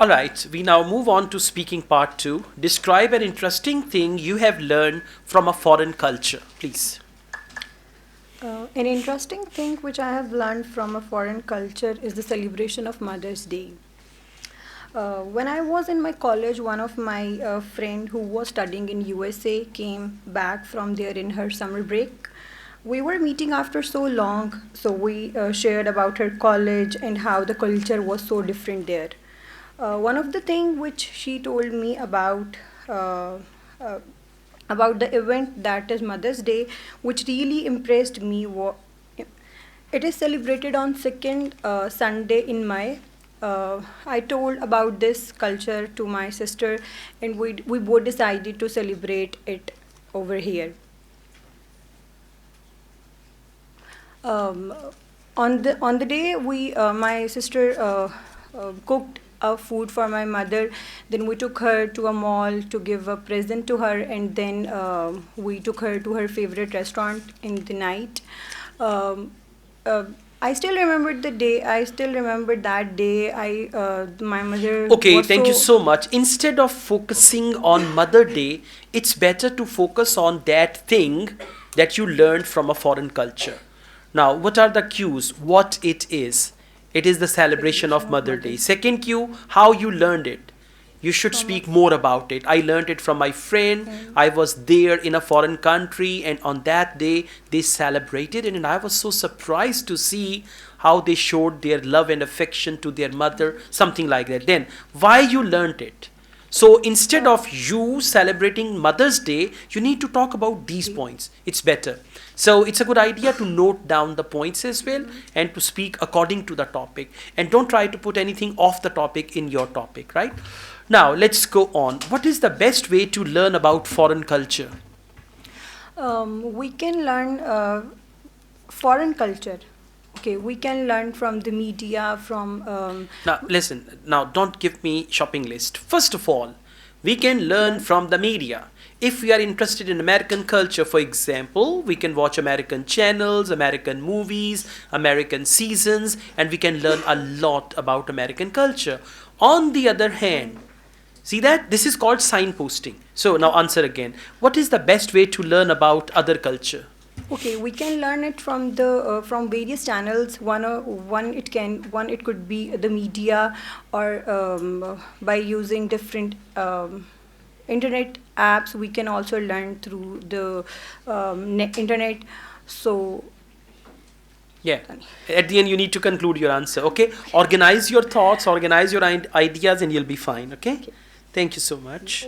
All right, we now move on to speaking part two. Describe an interesting thing you have learned from a foreign culture, please. An interesting thing which I have learned from a foreign culture is the celebration of Mother's Day. When I was in my college, one of my friend who was studying in USA came back from there in her summer break. We were meeting after so long, so we shared about her college and how the culture was so different there. One of the thing which she told me uh, uh, about the event that is Mother's Day, which really impressed me. It is celebrated on second Sunday in May. I told about this culture to my sister, and we both decided to celebrate it over here. Um, on the day we my sister cooked a food for my mother. Then we took her to a mall to give a present to her, and then we took her to her favorite restaurant in the night. Um, uh, I still remember the day. I still remember that day. I My mother Okay, was thank you so. so much. Instead of focusing on Mother Day, it's better to focus on that thing that you learned from a foreign culture. Now, what are the cues? What it is? It is the celebration Celebration of of Mother Day. Mother's Second cue, how you learned it. You should from a speak more about it. I learned it from my friend. friend. I was there in a foreign country, and on that day they celebrated it, and I was so surprised to see how they showed their love and affection to their mother, something like that. Then, why you learned it? So instead Uh, of you celebrating Mother's Day, you need to talk about these points. It's better. So it's a good idea to note down the points as well and to speak according to the topic. And don't try to put anything off the topic in your topic, right? Now let's go on. What is the best way to learn about foreign culture? we can learn foreign culture. Okay, we can learn from the media, from Now, listen, now don't give me shopping list. First of all, we can learn yes. from the media. If we are interested in American culture, for example, we can watch American channels, American movies, American seasons, and we can learn a lot about American culture. On the other hand, see that? This is called signposting. So now answer again. What is the best way to learn about other culture? Okay, we can learn it from the from various channels. One it could be the media, or by using different internet apps. We can also learn through the internet. So Yeah. At the end, you need to conclude your answer. Okay. Organize your thoughts, organize your ideas, and you'll be fine. Okay. okay. Thank you so much.